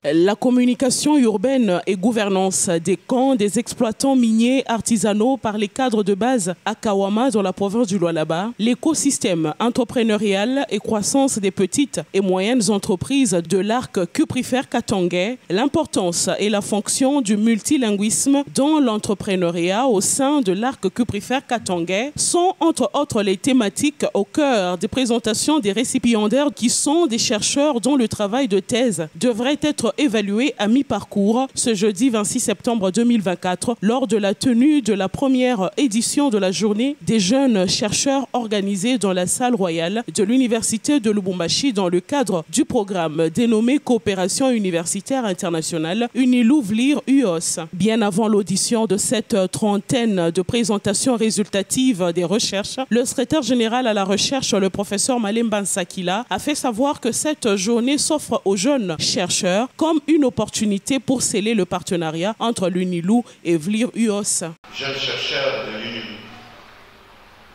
La communication urbaine et gouvernance des camps des exploitants miniers artisanaux par les cadres de base à Kawama dans la province du Lualaba, l'écosystème entrepreneurial et croissance des petites et moyennes entreprises de l'arc cuprifère katangais, l'importance et la fonction du multilinguisme dans l'entrepreneuriat au sein de l'arc cuprifère katangais sont entre autres les thématiques au cœur des présentations des récipiendaires qui sont des chercheurs dont le travail de thèse devrait être évalué à mi-parcours ce jeudi 26 septembre 2024 lors de la tenue de la première édition de la journée des jeunes chercheurs organisée dans la salle royale de l'université de Lubumbashi dans le cadre du programme dénommé Coopération universitaire internationale UNILU-VLIR-UOS. Bien avant l'audition de cette trentaine de présentations résultatives des recherches, le secrétaire général à la recherche, le professeur Malemba Nsakila, a fait savoir que cette journée s'offre aux jeunes chercheurs comme une opportunité pour sceller le partenariat entre l'UNILU et VLIR-UOS. Jeunes chercheurs de l'UNILU,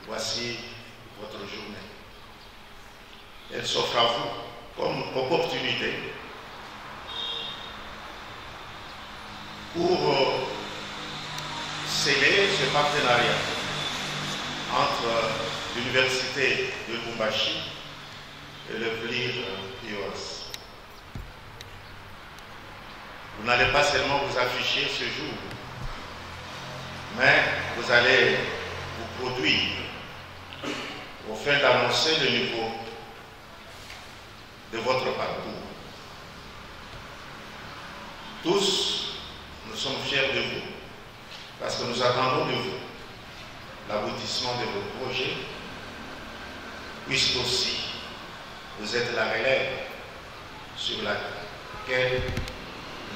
voici votre journée. Elle s'offre à vous comme opportunité pour sceller ce partenariat entre l'université de Lubumbashi et le VLIR-UOS. Vous n'allez pas seulement vous afficher ce jour, mais vous allez vous produire au fin d'annoncer le niveau de votre parcours. Tous, nous sommes fiers de vous, parce que nous attendons de vous l'aboutissement de vos projets, puisque aussi vous êtes la relève sur laquelle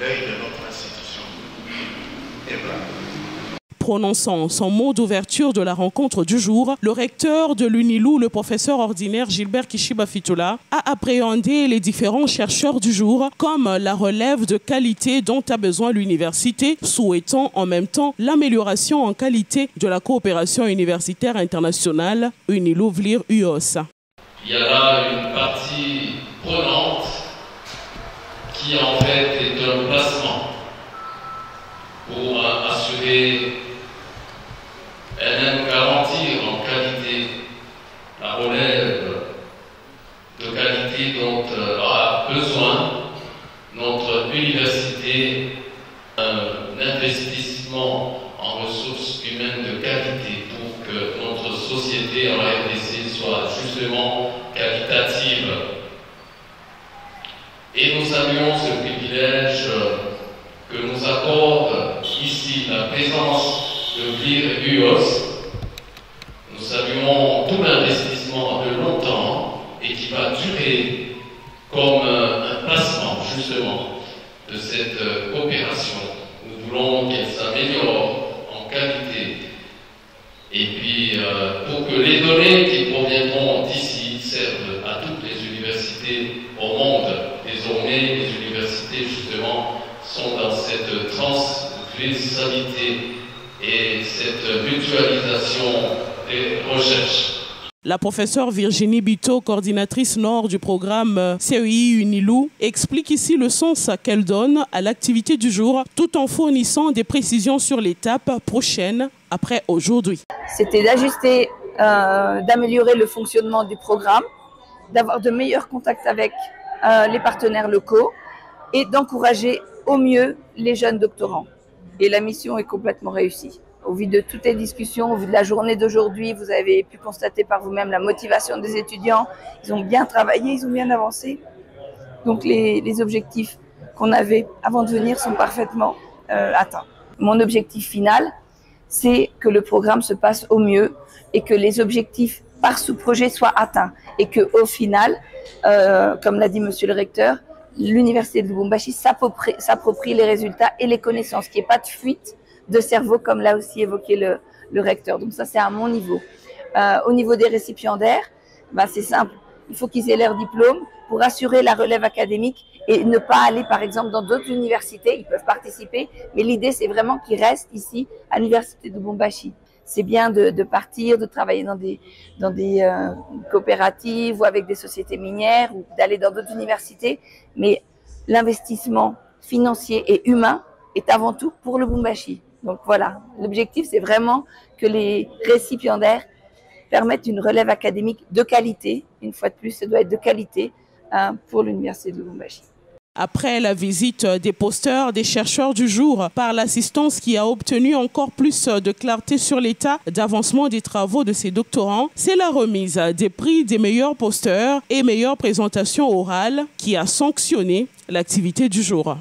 l'œil de notre institution est blanc. Prononçant son mot d'ouverture de la rencontre du jour, le recteur de l'UNILU, le professeur ordinaire Gilbert Kishiba Fitula, a appréhendé les différents chercheurs du jour comme la relève de qualité dont a besoin l'université, souhaitant en même temps l'amélioration en qualité de la coopération universitaire internationale UNILU-VLIR-UOS. Il y a là une partie prenante qui en fait est un placement pour assurer et même garantir en qualité la relève de qualité dont a besoin notre université, un investissement en ressources humaines de qualité pour que notre société en RDC soit justement qualitative. Et nous saluons ce privilège que nous accorde ici la présence de VLIR-UOS. Nous saluons tout l'investissement de longtemps et qui va durer comme un placement justement de cette coopération. Nous voulons qu'elle s'améliore en qualité et puis pour que les données qui proviendront d'ici servent à toutes les universités au monde. Désormais, les universités justement sont dans cette transversalité et cette mutualisation des recherches. La professeure Virginie Bito, coordinatrice nord du programme CEI UNILU, explique ici le sens qu'elle donne à l'activité du jour tout en fournissant des précisions sur l'étape prochaine après aujourd'hui. C'était d'ajuster, d'améliorer le fonctionnement du programme, d'avoir de meilleurs contacts avec les partenaires locaux et d'encourager au mieux les jeunes doctorants. Et la mission est complètement réussie. Au vu de toutes les discussions, au vu de la journée d'aujourd'hui, vous avez pu constater par vous-même la motivation des étudiants. Ils ont bien travaillé, ils ont bien avancé. Donc les objectifs qu'on avait avant de venir sont parfaitement atteints. Mon objectif final, c'est que le programme se passe au mieux et que les objectifs par sous-projet soient atteints. Et qu'au final, comme l'a dit monsieur le recteur, l'université de Lubumbashi s'approprie les résultats et les connaissances, qu'il n'y ait pas de fuite de cerveau, comme l'a aussi évoqué le recteur. Donc ça, c'est à mon niveau. Au niveau des récipiendaires, c'est simple. Il faut qu'ils aient leur diplôme pour assurer la relève académique et ne pas aller, par exemple, dans d'autres universités. Ils peuvent participer, mais l'idée, c'est vraiment qu'ils restent ici, à l'université de Lubumbashi. C'est bien de partir, de travailler dans des coopératives ou avec des sociétés minières ou d'aller dans d'autres universités, mais l'investissement financier et humain est avant tout pour Lubumbashi. Donc voilà, l'objectif c'est vraiment que les récipiendaires permettent une relève académique de qualité. Une fois de plus, ça doit être de qualité pour l'Université de Lubumbashi. Après la visite des posteurs des chercheurs du jour par l'assistance qui a obtenu encore plus de clarté sur l'état d'avancement des travaux de ces doctorants, c'est la remise des prix des meilleurs posteurs et meilleures présentations orales qui a sanctionné l'activité du jour.